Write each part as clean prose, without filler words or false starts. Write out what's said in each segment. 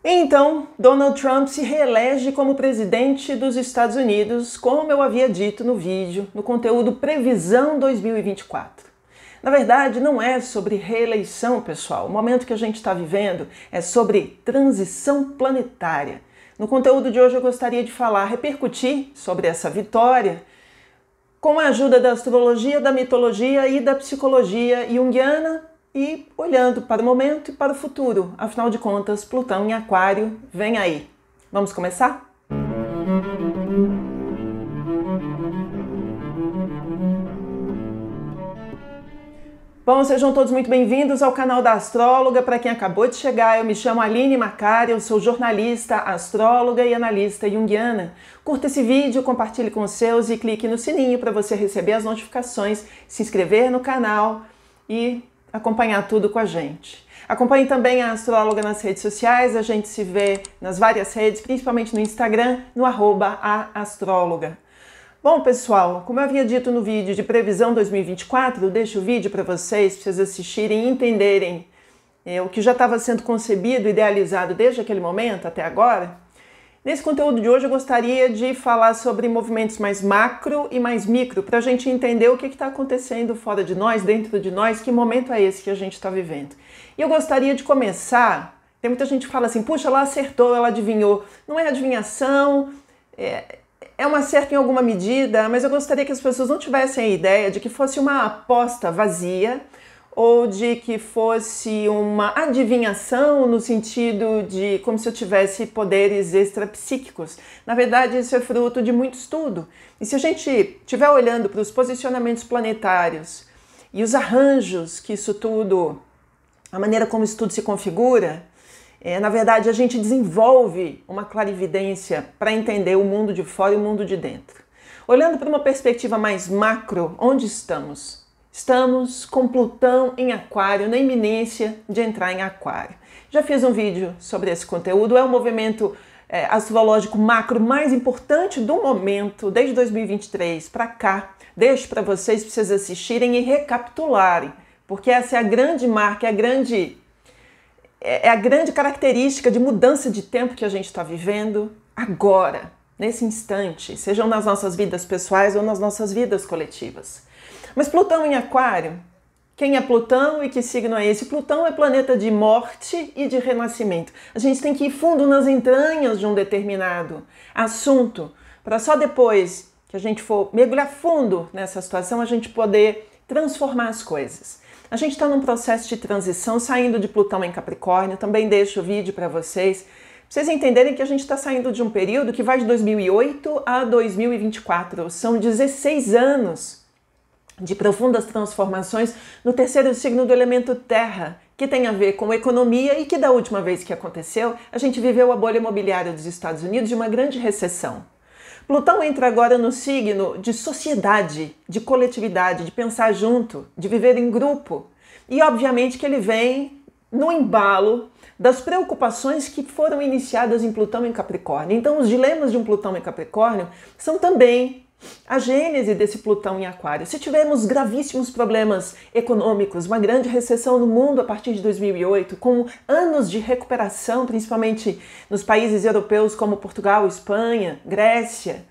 Então, Donald Trump se reelege como presidente dos Estados Unidos, como eu havia dito no vídeo, no conteúdo Previsão 2024. Na verdade, não é sobre reeleição, pessoal. O momento que a gente está vivendo é sobre transição planetária. No conteúdo de hoje eu gostaria de repercutir sobre essa vitória com a ajuda da astrologia, da mitologia e da psicologia junguiana, e olhando para o momento e para o futuro. Afinal de contas, Plutão em Aquário vem aí. Vamos começar? Bom, sejam todos muito bem-vindos ao canal da Astróloga. Para quem acabou de chegar, eu me chamo Aline Macari, eu sou jornalista, astróloga e analista junguiana. Curta esse vídeo, compartilhe com os seus e clique no sininho para você receber as notificações, se inscrever no canal e acompanhar tudo com a gente. Acompanhe também a Astróloga nas redes sociais, a gente se vê nas várias redes, principalmente no Instagram, no @aastróloga. Bom, pessoal, como eu havia dito no vídeo de previsão 2024, eu deixo o vídeo para vocês assistirem e entenderem o que já estava sendo concebido, idealizado desde aquele momento até agora. Nesse conteúdo de hoje eu gostaria de falar sobre movimentos mais macro e mais micro, para a gente entender o que está acontecendo fora de nós, dentro de nós, que momento é esse que a gente está vivendo. E eu gostaria de começar, tem muita gente que fala assim, puxa, ela acertou, ela adivinhou. Não é adivinhação, é um acerto em alguma medida, mas eu gostaria que as pessoas não tivessem a ideia de que fosse uma aposta vazia ou de que fosse uma adivinhação no sentido de como se eu tivesse poderes extrapsíquicos. Na verdade, isso é fruto de muito estudo. E se a gente estiver olhando para os posicionamentos planetários e os arranjos que isso tudo, a maneira como isso tudo se configura, na verdade, a gente desenvolve uma clarividência para entender o mundo de fora e o mundo de dentro. Olhando para uma perspectiva mais macro, onde estamos? Estamos com Plutão em Aquário, na iminência de entrar em Aquário. Já fiz um vídeo sobre esse conteúdo, é o movimento astrológico macro mais importante do momento, desde 2023 para cá. Deixo para vocês assistirem e recapitularem, porque essa é a grande marca, é a grande característica de mudança de tempo que a gente está vivendo agora, nesse instante, sejam nas nossas vidas pessoais ou nas nossas vidas coletivas. Mas Plutão em Aquário, quem é Plutão e que signo é esse? Plutão é planeta de morte e de renascimento. A gente tem que ir fundo nas entranhas de um determinado assunto, para só depois que a gente for mergulhar fundo nessa situação, a gente poder transformar as coisas. A gente está num processo de transição, saindo de Plutão em Capricórnio, também deixo o vídeo para vocês entenderem que a gente está saindo de um período que vai de 2008 a 2024. São 16 anos de profundas transformações no terceiro signo do elemento Terra, que tem a ver com economia e que da última vez que aconteceu, a gente viveu a bolha imobiliária dos Estados Unidos e uma grande recessão. Plutão entra agora no signo de sociedade, de coletividade, de pensar junto, de viver em grupo. E obviamente que ele vem no embalo das preocupações que foram iniciadas em Plutão em Capricórnio. Então os dilemas de um Plutão em Capricórnio são também a gênese desse Plutão em Aquário. Se tivermos gravíssimos problemas econômicos, uma grande recessão no mundo a partir de 2008, com anos de recuperação, principalmente nos países europeus como Portugal, Espanha, Grécia,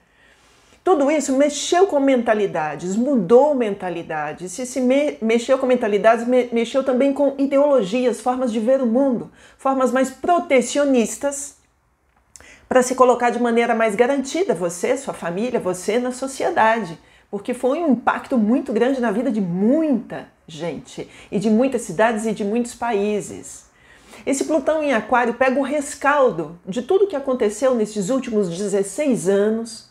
tudo isso mexeu com mentalidades, mudou mentalidades. Se mexeu com mentalidades, mexeu também com ideologias, formas de ver o mundo, formas mais protecionistas, para se colocar de maneira mais garantida, você, sua família, você na sociedade. Porque foi um impacto muito grande na vida de muita gente, e de muitas cidades e de muitos países. Esse Plutão em Aquário pega o rescaldo de tudo que aconteceu nesses últimos 16 anos,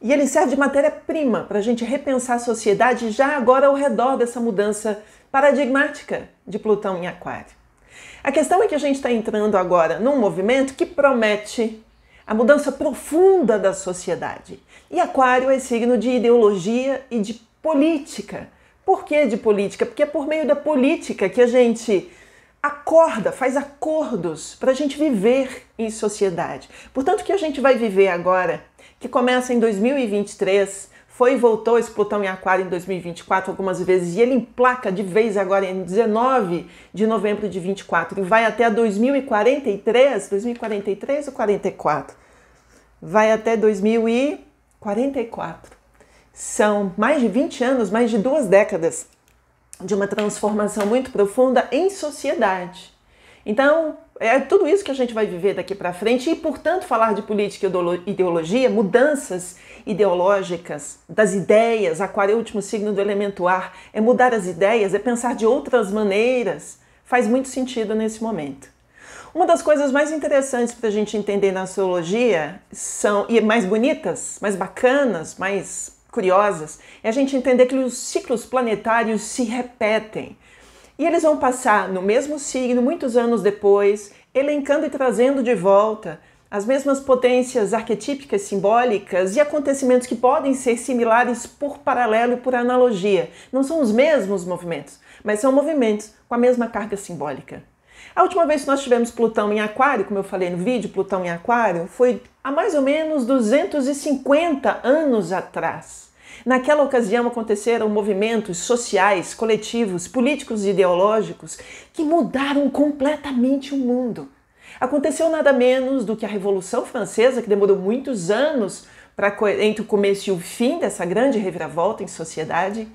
e ele serve de matéria-prima para a gente repensar a sociedade já agora ao redor dessa mudança paradigmática de Plutão em Aquário. A questão é que a gente está entrando agora num movimento que promete a mudança profunda da sociedade. E Aquário é signo de ideologia e de política. Por que de política? Porque é por meio da política que a gente acorda, faz acordos para a gente viver em sociedade. Portanto, o que a gente vai viver agora, que começa em 2023, Foi e voltou esse Plutão em Aquário em 2024 algumas vezes e ele emplaca de vez agora em 19 de novembro de 24 e vai até 2043 ou 44? Vai até 2044. São mais de 20 anos, mais de 2 décadas de uma transformação muito profunda em sociedade. Então, é tudo isso que a gente vai viver daqui para frente e, portanto, falar de política e ideologia, mudanças ideológicas das ideias. Aquário é o último signo do elemento ar, é mudar as ideias, é pensar de outras maneiras, faz muito sentido nesse momento. Uma das coisas mais interessantes para a gente entender na astrologia e mais bonitas, mais bacanas, mais curiosas, é a gente entender que os ciclos planetários se repetem. E eles vão passar no mesmo signo muitos anos depois, elencando e trazendo de volta as mesmas potências arquetípicas, simbólicas e acontecimentos que podem ser similares por paralelo e por analogia. Não são os mesmos movimentos, mas são movimentos com a mesma carga simbólica. A última vez que nós tivemos Plutão em Aquário, como eu falei no vídeo, Plutão em Aquário, foi há mais ou menos 250 anos atrás. Naquela ocasião aconteceram movimentos sociais, coletivos, políticos e ideológicos que mudaram completamente o mundo. Aconteceu nada menos do que a Revolução Francesa, que demorou muitos anos entre o começo e o fim dessa grande reviravolta em sociedade,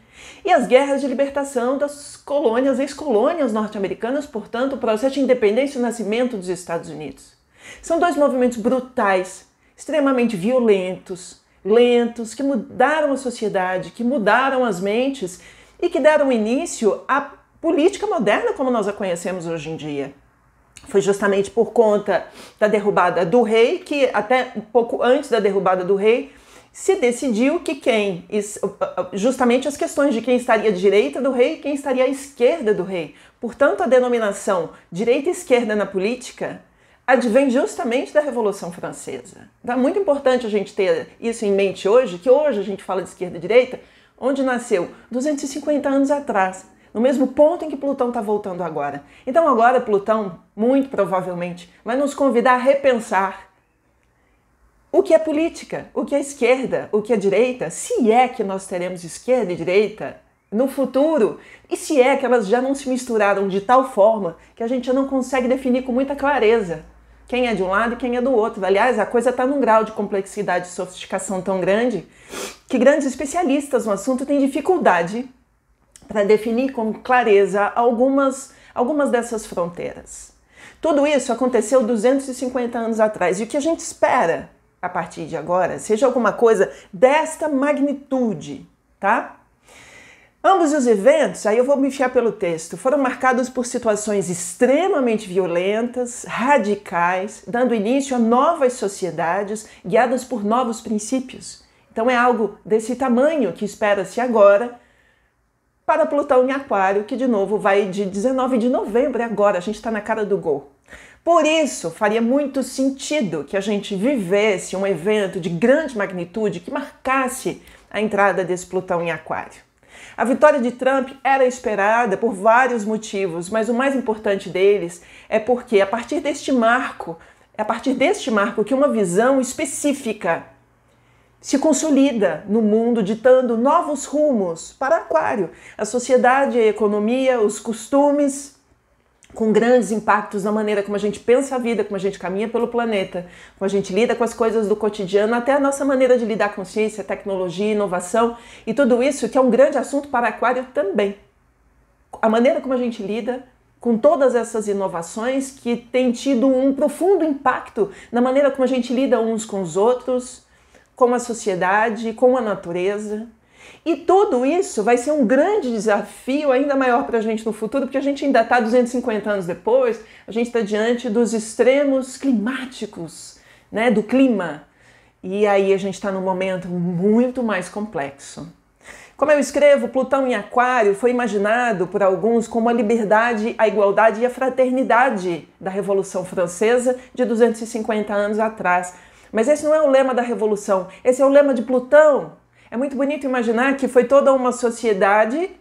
e as guerras de libertação das colônias, ex-colônias norte-americanas, portanto, o processo de independência e o nascimento dos Estados Unidos. São dois movimentos brutais, extremamente violentos, lentos, que mudaram a sociedade, que mudaram as mentes e que deram início à política moderna como nós a conhecemos hoje em dia. Foi justamente por conta da derrubada do rei que, até um pouco antes da derrubada do rei, se decidiu que justamente as questões de quem estaria à direita do rei e quem estaria à esquerda do rei. Portanto, a denominação direita e esquerda na política advém justamente da Revolução Francesa. Então é muito importante a gente ter isso em mente hoje, que hoje a gente fala de esquerda e direita, onde nasceu 250 anos atrás, no mesmo ponto em que Plutão está voltando agora. Então agora Plutão, muito provavelmente, vai nos convidar a repensar o que é política, o que é esquerda, o que é direita, se é que nós teremos esquerda e direita no futuro, e se é que elas já não se misturaram de tal forma que a gente já não consegue definir com muita clareza quem é de um lado e quem é do outro. Aliás, a coisa está num grau de complexidade e sofisticação tão grande que grandes especialistas no assunto têm dificuldade para definir com clareza algumas dessas fronteiras. Tudo isso aconteceu 250 anos atrás e o que a gente espera a partir de agora seja alguma coisa desta magnitude, tá? Ambos os eventos, aí eu vou me enfiar pelo texto, foram marcados por situações extremamente violentas, radicais, dando início a novas sociedades guiadas por novos princípios. Então é algo desse tamanho que espera-se agora para Plutão em Aquário, que de novo vai de 19 de novembro, agora, a gente está na cara do gol. Por isso, faria muito sentido que a gente vivesse um evento de grande magnitude que marcasse a entrada desse Plutão em Aquário. A vitória de Trump era esperada por vários motivos, mas o mais importante deles é porque é a partir deste marco que uma visão específica se consolida no mundo, ditando novos rumos para Aquário. A sociedade, a economia, os costumes, com grandes impactos na maneira como a gente pensa a vida, como a gente caminha pelo planeta, como a gente lida com as coisas do cotidiano, até a nossa maneira de lidar com ciência, tecnologia, inovação e tudo isso que é um grande assunto para Aquário também. A maneira como a gente lida com todas essas inovações que têm tido um profundo impacto na maneira como a gente lida uns com os outros, com a sociedade, com a natureza. E tudo isso vai ser um grande desafio ainda maior para a gente no futuro, porque a gente ainda está 250 anos depois, a gente está diante dos extremos climáticos, né, do clima. E aí a gente está num momento muito mais complexo. Como eu escrevo, Plutão em Aquário foi imaginado por alguns como a liberdade, a igualdade e a fraternidade da Revolução Francesa de 250 anos atrás. Mas esse não é o lema da Revolução, esse é o lema de Plutão. É muito bonito imaginar que foi toda uma sociedade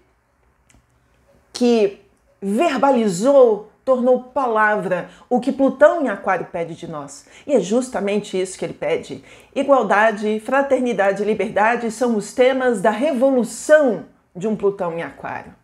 que verbalizou tornou palavra o que Plutão em Aquário pede de nós. E é justamente isso que ele pede. Igualdade, fraternidade e liberdade são os temas da revolução de um Plutão em Aquário.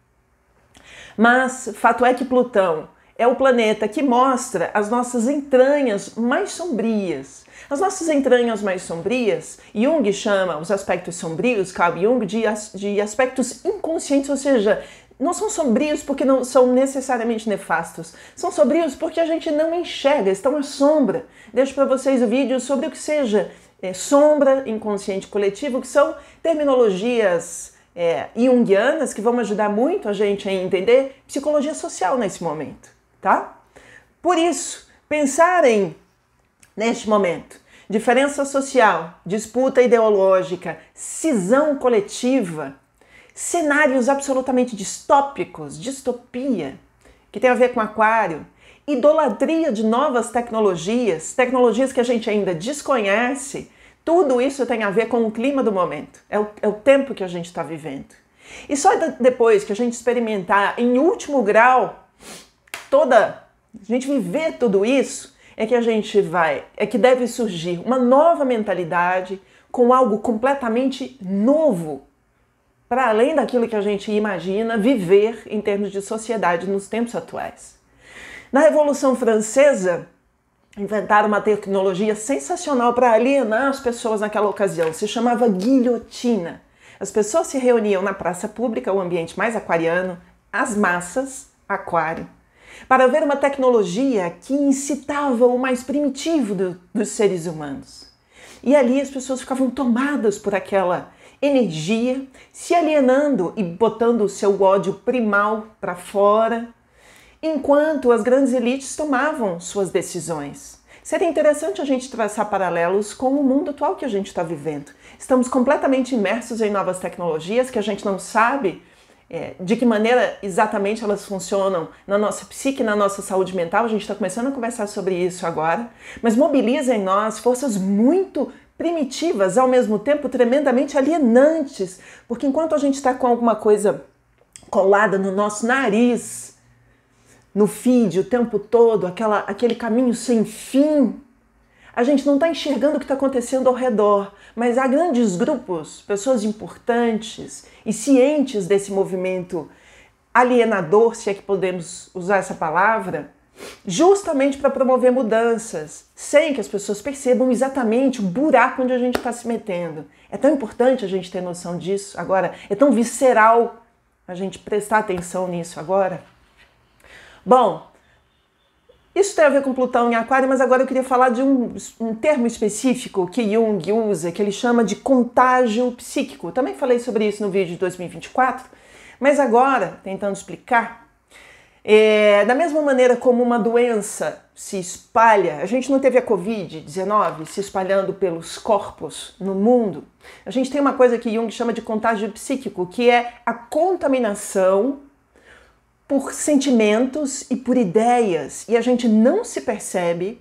Mas fato é que Plutão é o planeta que mostra as nossas entranhas mais sombrias. As nossas entranhas mais sombrias, Jung chama os aspectos sombrios, Carl Jung, de aspectos inconscientes, ou seja, não são sombrios porque não são necessariamente nefastos. São sombrios porque a gente não enxerga, estão à sombra. Deixo para vocês o vídeo sobre o que seja sombra, inconsciente coletivo, que são terminologias junguianas que vão ajudar muito a gente a entender psicologia social nesse momento, tá? Por isso, pensarem neste momento, diferença social, disputa ideológica, cisão coletiva, cenários absolutamente distópicos, distopia, que tem a ver com Aquário, idolatria de novas tecnologias, tecnologias que a gente ainda desconhece, tudo isso tem a ver com o clima do momento, é o tempo que a gente está vivendo. E só depois que a gente experimentar em último grau a gente viver tudo isso, é que deve surgir uma nova mentalidade com algo completamente novo, para além daquilo que a gente imagina viver em termos de sociedade nos tempos atuais. Na Revolução Francesa, inventaram uma tecnologia sensacional para alienar as pessoas naquela ocasião, se chamava guilhotina. As pessoas se reuniam na praça pública, o ambiente mais aquariano, as massas, Aquário, para ver uma tecnologia que incitava o mais primitivo dos seres humanos. E ali as pessoas ficavam tomadas por aquela energia, se alienando e botando o seu ódio primal para fora, enquanto as grandes elites tomavam suas decisões. Seria interessante a gente traçar paralelos com o mundo atual que a gente está vivendo. Estamos completamente imersos em novas tecnologias que a gente não sabe de que maneira exatamente elas funcionam na nossa psique, na nossa saúde mental. A gente está começando a conversar sobre isso agora, mas mobiliza em nós forças muito primitivas, ao mesmo tempo tremendamente alienantes, porque enquanto a gente está com alguma coisa colada no nosso nariz, no feed o tempo todo, aquele caminho sem fim, a gente não está enxergando o que está acontecendo ao redor, mas há grandes grupos, pessoas importantes e cientes desse movimento alienador, se é que podemos usar essa palavra, justamente para promover mudanças, sem que as pessoas percebam exatamente o buraco onde a gente está se metendo. É tão importante a gente ter noção disso agora, é tão visceral a gente prestar atenção nisso agora. Bom, isso tem a ver com Plutão em Aquário, mas agora eu queria falar de um termo específico que Jung usa, que ele chama de contágio psíquico. Também falei sobre isso no vídeo de 2024, mas agora, tentando explicar, da mesma maneira como uma doença se espalha, a gente não teve a Covid-19 se espalhando pelos corpos no mundo, a gente tem uma coisa que Jung chama de contágio psíquico, que é a contaminação por sentimentos e por ideias, e a gente não se percebe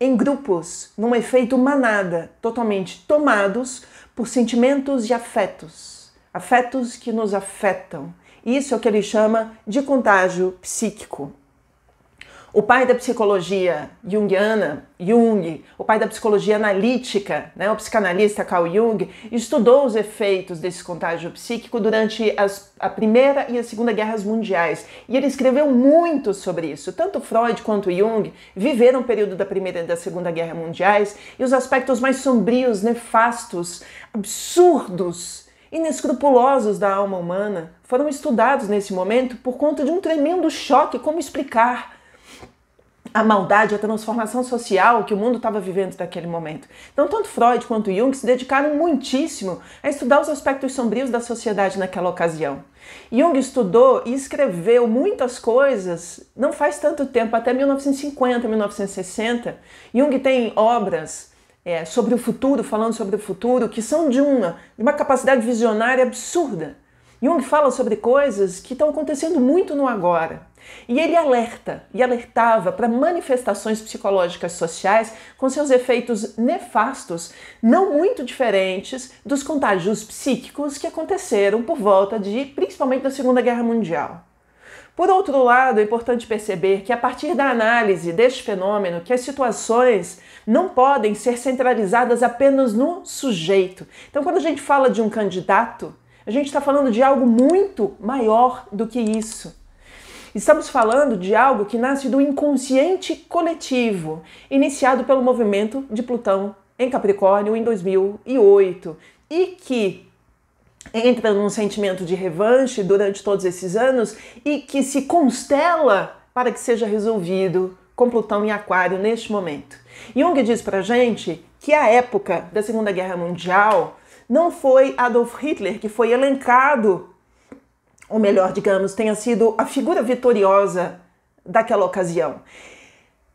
em grupos, num efeito manada, totalmente tomados por sentimentos e afetos que nos afetam. Isso é o que ele chama de contágio psíquico. O pai da psicologia junguiana, Jung, o pai da psicologia analítica, o psicanalista Carl Jung, estudou os efeitos desse contágio psíquico durante a Primeira e a Segunda Guerras Mundiais. E ele escreveu muito sobre isso. Tanto Freud quanto Jung viveram o período da Primeira e da Segunda Guerra Mundiais e os aspectos mais sombrios, nefastos, absurdos, inescrupulosos da alma humana foram estudados nesse momento por conta de um tremendo choque. Como explicar a maldade, a transformação social que o mundo estava vivendo naquele momento? Então, tanto Freud quanto Jung se dedicaram muitíssimo a estudar os aspectos sombrios da sociedade naquela ocasião. Jung estudou e escreveu muitas coisas, não faz tanto tempo, até 1950, 1960. Jung tem obras sobre o futuro, falando sobre o futuro, que são de uma capacidade visionária absurda. Jung fala sobre coisas que estão acontecendo muito no agora. E ele alertava para manifestações psicológicas sociais com seus efeitos nefastos, não muito diferentes dos contágios psíquicos que aconteceram por volta principalmente da Segunda Guerra Mundial. Por outro lado, é importante perceber que a partir da análise deste fenômeno, que as situações não podem ser centralizadas apenas no sujeito. Então, quando a gente fala de um candidato, a gente está falando de algo muito maior do que isso. Estamos falando de algo que nasce do inconsciente coletivo, iniciado pelo movimento de Plutão em Capricórnio em 2008 e que entra num sentimento de revanche durante todos esses anos e que se constela para que seja resolvido com Plutão em Aquário neste momento. Jung diz pra gente que a época da Segunda Guerra Mundial não foi Adolf Hitler que foi elencado, ou melhor, digamos, tenha sido a figura vitoriosa daquela ocasião.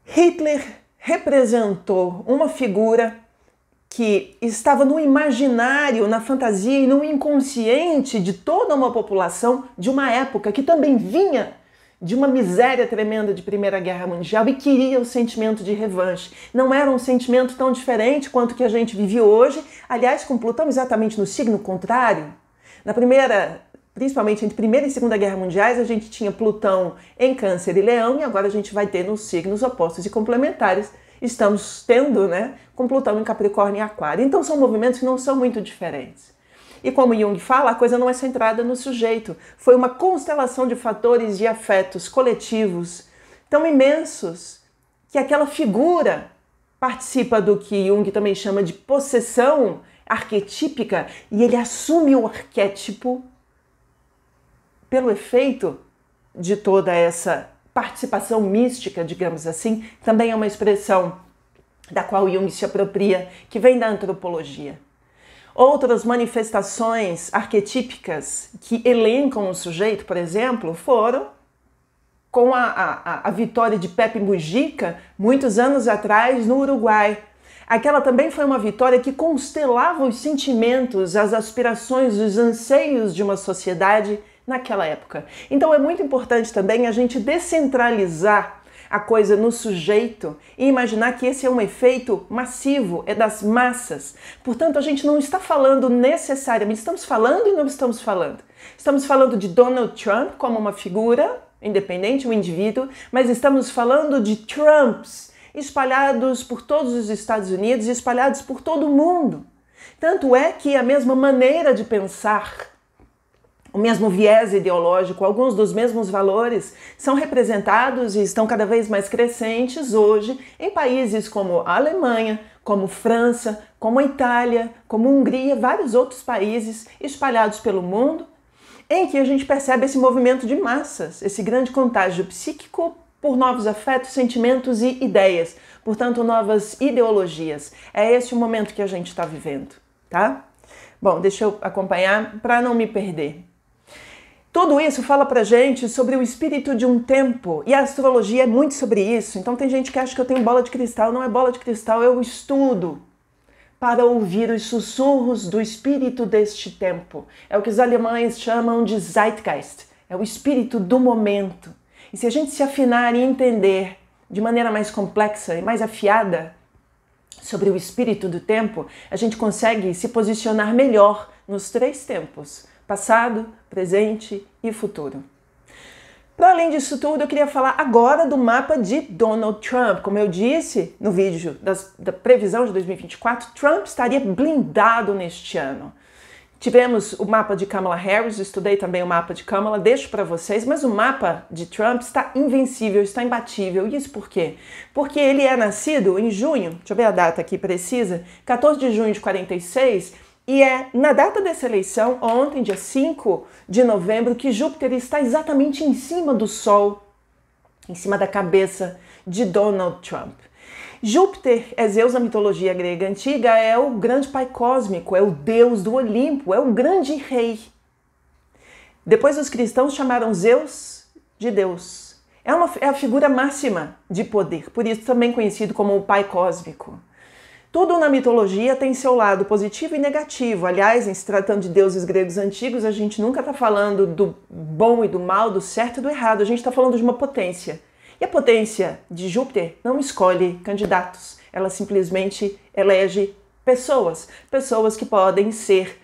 Hitler representou uma figura que estava no imaginário, na fantasia e no inconsciente de toda uma população de uma época que também vinha de uma miséria tremenda de Primeira Guerra Mundial e queria o sentimento de revanche. Não era um sentimento tão diferente quanto que a gente vive hoje, aliás, com Plutão exatamente no signo contrário. Principalmente entre Primeira e Segunda Guerra Mundiais, a gente tinha Plutão em Câncer e Leão e agora a gente vai ter nos signos opostos e complementares. Estamos tendo, com Plutão em Capricórnio e Aquário. Então são movimentos que não são muito diferentes. E como Jung fala, a coisa não é centrada no sujeito. Foi uma constelação de fatores e afetos coletivos tão imensos que aquela figura participa do que Jung também chama de possessão arquetípica e ele assume o arquétipo pelo efeito de toda essa participação mística, digamos assim, também é uma expressão da qual Jung se apropria, que vem da antropologia. Outras manifestações arquetípicas que elencam o sujeito, por exemplo, foram com a vitória de Pepe Mujica, muitos anos atrás, no Uruguai. Aquela também foi uma vitória que constelava os sentimentos, as aspirações, os anseios de uma sociedade naquela época. Então é muito importante também a gente descentralizar a coisa no sujeito e imaginar que esse é um efeito massivo, é das massas. Portanto, a gente não está falando necessariamente, estamos falando e não estamos falando. Estamos falando de Donald Trump como uma figura independente, um indivíduo, mas estamos falando de Trumps espalhados por todos os Estados Unidos e espalhados por todo o mundo. Tanto é que a mesma maneira de pensar, o mesmo viés ideológico, alguns dos mesmos valores são representados e estão cada vez mais crescentes hoje em países como a Alemanha, como França, como a Itália, como a Hungria, vários outros países espalhados pelo mundo, em que a gente percebe esse movimento de massas, esse grande contágio psíquico por novos afetos, sentimentos e ideias, portanto, novas ideologias. É esse o momento que a gente está vivendo, tá? Bom, deixa eu acompanhar para não me perder. Tudo isso fala pra gente sobre o espírito de um tempo, e a astrologia é muito sobre isso. Então tem gente que acha que eu tenho bola de cristal. Não é bola de cristal, eu estudo para ouvir os sussurros do espírito deste tempo. É o que os alemães chamam de Zeitgeist, é o espírito do momento. E se a gente se afinar e entender de maneira mais complexa e mais afiada sobre o espírito do tempo, a gente consegue se posicionar melhor nos três tempos: passado, presente e futuro. Para além disso tudo, eu queria falar agora do mapa de Donald Trump. Como eu disse no vídeo da previsão de 2024, Trump estaria blindado neste ano. Tivemos o mapa de Kamala Harris, estudei também o mapa de Kamala, deixo para vocês, mas o mapa de Trump está invencível, está imbatível. E isso por quê? Porque ele é nascido em junho, deixa eu ver a data aqui precisa, 14 de junho de 46, e é na data dessa eleição, ontem, dia 5 de novembro, que Júpiter está exatamente em cima do Sol, em cima da cabeça de Donald Trump. Júpiter é Zeus na mitologia grega antiga, é o grande pai cósmico, é o deus do Olimpo, é o grande rei. Depois os cristãos chamaram Zeus de Deus. É a figura máxima de poder, por isso também conhecido como o pai cósmico. Tudo na mitologia tem seu lado positivo e negativo. Aliás, em se tratando de deuses gregos antigos, a gente nunca está falando do bom e do mal, do certo e do errado. A gente está falando de uma potência. E a potência de Júpiter não escolhe candidatos. Ela simplesmente elege pessoas. Pessoas que podem ser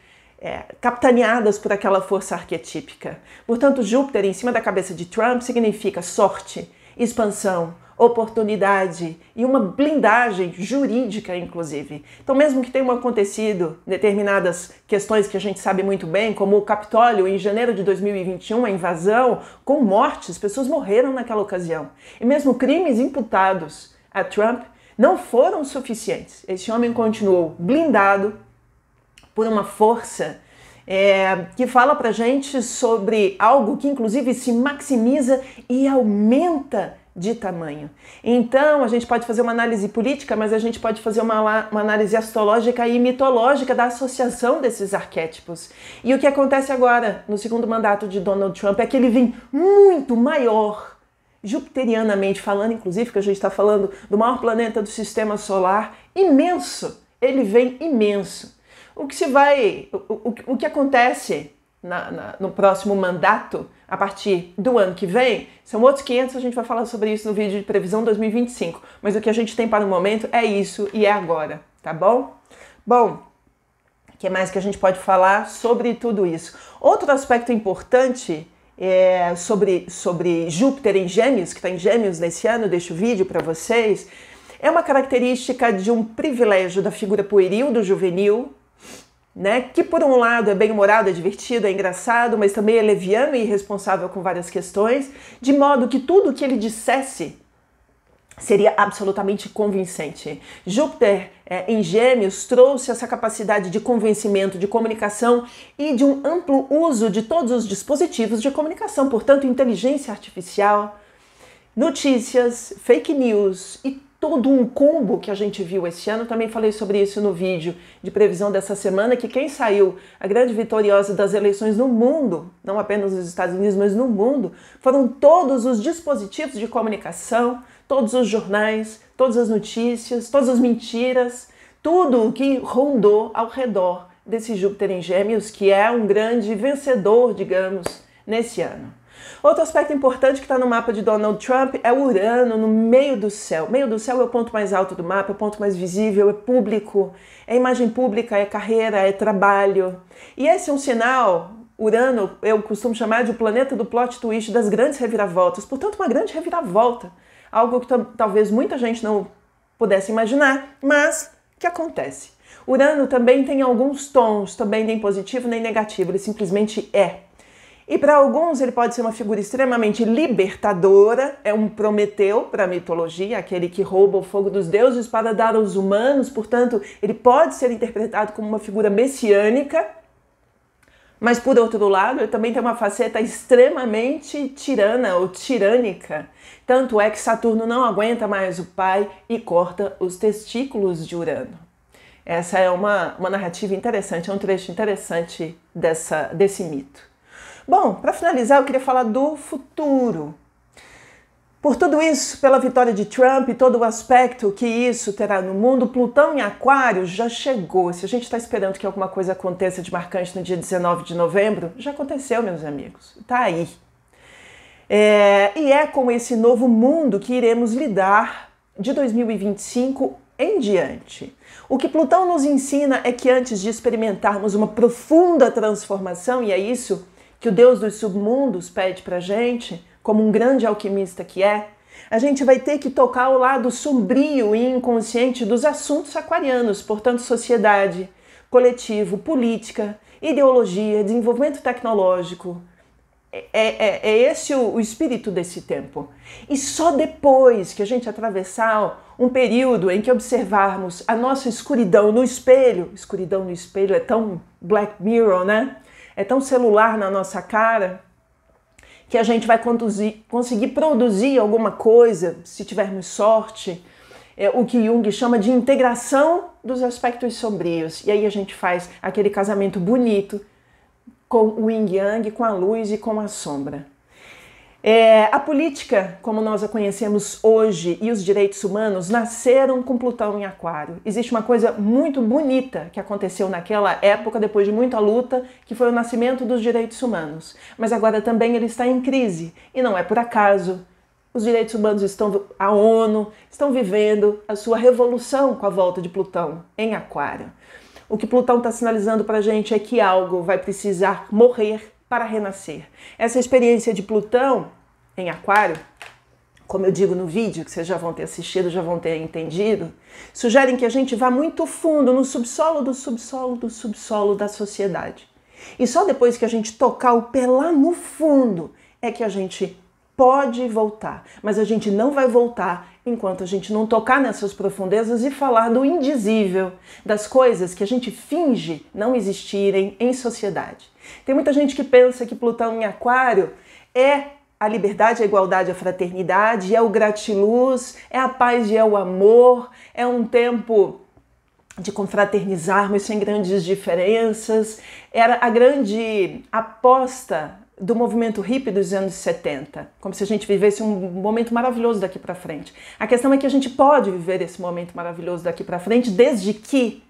capitaneadas por aquela força arquetípica. Portanto, Júpiter em cima da cabeça de Trump significa sorte, expansão, oportunidade e uma blindagem jurídica, inclusive. Então, mesmo que tenham acontecido determinadas questões que a gente sabe muito bem, como o Capitólio em janeiro de 2021, a invasão, com mortes, pessoas morreram naquela ocasião. E mesmo crimes imputados a Trump não foram suficientes. Esse homem continuou blindado por uma força que fala pra gente sobre algo que inclusive se maximiza e aumenta de tamanho. Então a gente pode fazer uma análise política, mas a gente pode fazer uma análise astrológica e mitológica da associação desses arquétipos. E o que acontece agora no segundo mandato de Donald Trump é que ele vem muito maior, jupiterianamente falando, inclusive, que a gente está falando do maior planeta do sistema solar, imenso. Ele vem imenso. O que acontece no próximo mandato, a partir do ano que vem, são outros 500, a gente vai falar sobre isso no vídeo de previsão 2025, mas o que a gente tem para o momento é isso e é agora, tá bom? Bom, o que mais que a gente pode falar sobre tudo isso? Outro aspecto importante sobre Júpiter em Gêmeos, que está em Gêmeos nesse ano, deixo o vídeo para vocês, é uma característica de um privilégio da figura pueril, do juvenil, né, que por um lado é bem-humorado, é divertido, é engraçado, mas também é leviano e irresponsável com várias questões, de modo que tudo o que ele dissesse seria absolutamente convincente. Júpiter em Gêmeos trouxe essa capacidade de convencimento, de comunicação e de um amplo uso de todos os dispositivos de comunicação, portanto, inteligência artificial, notícias, fake news e todo um combo que a gente viu esse ano. Também falei sobre isso no vídeo de previsão dessa semana, que quem saiu a grande vitoriosa das eleições no mundo, não apenas nos Estados Unidos, mas no mundo, foram todos os dispositivos de comunicação, todos os jornais, todas as notícias, todas as mentiras, tudo o que rondou ao redor desse Júpiter em Gêmeos, que é um grande vencedor, digamos, nesse ano. Outro aspecto importante que está no mapa de Donald Trump é o Urano no meio do céu. Meio do céu é o ponto mais alto do mapa, é o ponto mais visível, é público, é imagem pública, é carreira, é trabalho. E esse é um sinal, Urano, eu costumo chamar de o planeta do plot twist, das grandes reviravoltas. Portanto, uma grande reviravolta. Algo que talvez muita gente não pudesse imaginar, mas que acontece. Urano também tem alguns tons, também nem positivo nem negativo, ele simplesmente é. E para alguns ele pode ser uma figura extremamente libertadora, é um Prometeu para a mitologia, aquele que rouba o fogo dos deuses para dar aos humanos, portanto ele pode ser interpretado como uma figura messiânica, mas por outro lado ele também tem uma faceta extremamente tirana ou tirânica, tanto é que Saturno não aguenta mais o pai e corta os testículos de Urano. Essa é uma narrativa interessante, é um trecho interessante desse mito. Bom, para finalizar, eu queria falar do futuro. Por tudo isso, pela vitória de Trump e todo o aspecto que isso terá no mundo, Plutão em Aquário já chegou. Se a gente está esperando que alguma coisa aconteça de marcante no dia 19 de novembro, já aconteceu, meus amigos. Está aí. E é com esse novo mundo que iremos lidar de 2025 em diante. O que Plutão nos ensina é que antes de experimentarmos uma profunda transformação, e é isso que o Deus dos submundos pede pra gente, como um grande alquimista que é, a gente vai ter que tocar o lado sombrio e inconsciente dos assuntos aquarianos, portanto, sociedade, coletivo, política, ideologia, desenvolvimento tecnológico. É esse o espírito desse tempo. E só depois que a gente atravessar um período em que observarmos a nossa escuridão no espelho é tão Black Mirror, né? É tão celular na nossa cara, que a gente vai conseguir produzir alguma coisa, se tivermos sorte, o que Jung chama de integração dos aspectos sombrios. E aí a gente faz aquele casamento bonito com o yin yang, com a luz e com a sombra. A política, como nós a conhecemos hoje, e os direitos humanos nasceram com Plutão em Aquário. Existe uma coisa muito bonita que aconteceu naquela época, depois de muita luta, que foi o nascimento dos direitos humanos. Mas agora também ele está em crise, e não é por acaso. Os direitos humanos a ONU, estão vivendo a sua revolução com a volta de Plutão em Aquário. o que Plutão está sinalizando para a gente é que algo vai precisar morrer para renascer. Essa experiência de Plutão em Aquário, como eu digo no vídeo, que vocês já vão ter assistido, já vão ter entendido, sugerem que a gente vá muito fundo no subsolo do subsolo do subsolo da sociedade. E só depois que a gente tocar o pé lá no fundo é que a gente pode voltar. Mas a gente não vai voltar enquanto a gente não tocar nessas profundezas e falar do indizível, das coisas que a gente finge não existirem em sociedade. Tem muita gente que pensa que Plutão em Aquário é a liberdade, a igualdade, a fraternidade, é o gratiluz, é a paz e é o amor, é um tempo de confraternizarmos sem grandes diferenças. Era a grande aposta do movimento hippie dos anos 70, como se a gente vivesse um momento maravilhoso daqui para frente. A questão é que a gente pode viver esse momento maravilhoso daqui para frente desde que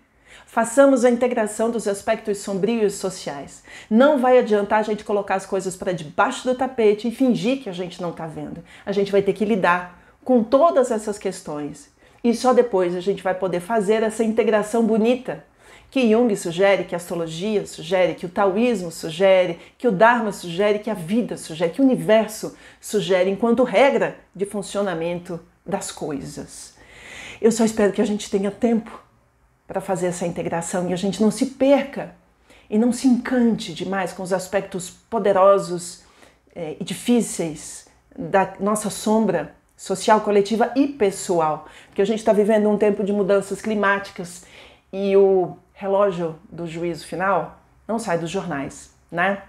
façamos a integração dos aspectos sombrios sociais. Não vai adiantar a gente colocar as coisas para debaixo do tapete e fingir que a gente não está vendo. A gente vai ter que lidar com todas essas questões. E só depois a gente vai poder fazer essa integração bonita que Jung sugere, que a astrologia sugere, que o taoísmo sugere, que o Dharma sugere, que a vida sugere, que o universo sugere enquanto regra de funcionamento das coisas. Eu só espero que a gente tenha tempo para fazer essa integração e a gente não se perca e não se encante demais com os aspectos poderosos e difíceis da nossa sombra social, coletiva e pessoal, porque a gente está vivendo um tempo de mudanças climáticas e o relógio do juízo final não sai dos jornais, né?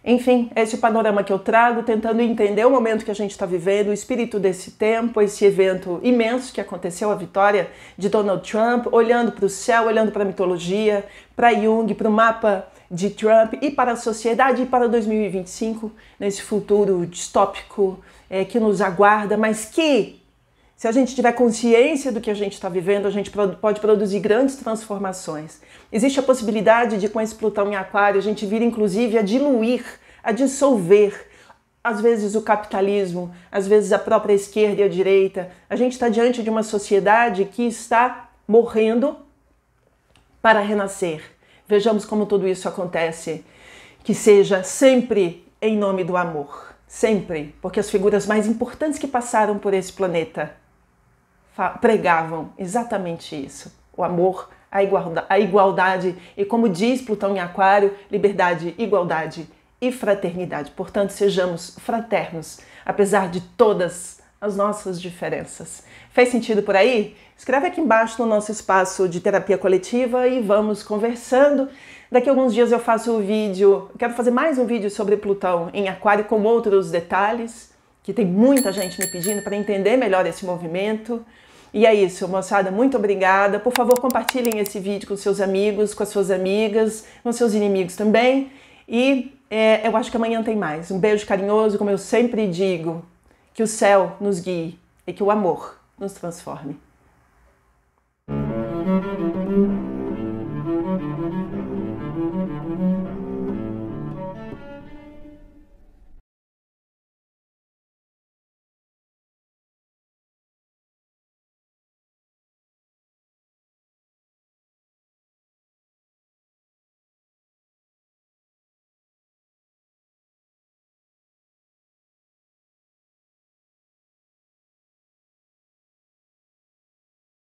Enfim, esse é o panorama que eu trago, tentando entender o momento que a gente está vivendo, o espírito desse tempo, esse evento imenso que aconteceu, a vitória de Donald Trump, olhando para o céu, olhando para a mitologia, para Jung, para o mapa de Trump e para a sociedade e para 2025, nesse futuro distópico que nos aguarda, mas que, se a gente tiver consciência do que a gente está vivendo, a gente pode produzir grandes transformações. Existe a possibilidade de, com esse Plutão em Aquário, a gente vir inclusive a diluir, a dissolver, às vezes o capitalismo, às vezes a própria esquerda e a direita. A gente está diante de uma sociedade que está morrendo para renascer. Vejamos como tudo isso acontece. Que seja sempre em nome do amor. Sempre. Porque as figuras mais importantes que passaram por esse planeta pregavam exatamente isso. O amor, a igualdade e, como diz Plutão em Aquário, liberdade, igualdade e fraternidade. Portanto, sejamos fraternos, apesar de todas as nossas diferenças. Fez sentido por aí? Escreve aqui embaixo no nosso espaço de terapia coletiva e vamos conversando. Daqui a alguns dias eu faço um vídeo, quero fazer mais um vídeo sobre Plutão em Aquário com outros detalhes, que tem muita gente me pedindo para entender melhor esse movimento. E é isso, moçada, muito obrigada. Por favor, compartilhem esse vídeo com seus amigos, com as suas amigas, com seus inimigos também. E eu acho que amanhã tem mais. Um beijo carinhoso, como eu sempre digo, que o céu nos guie e que o amor nos transforme.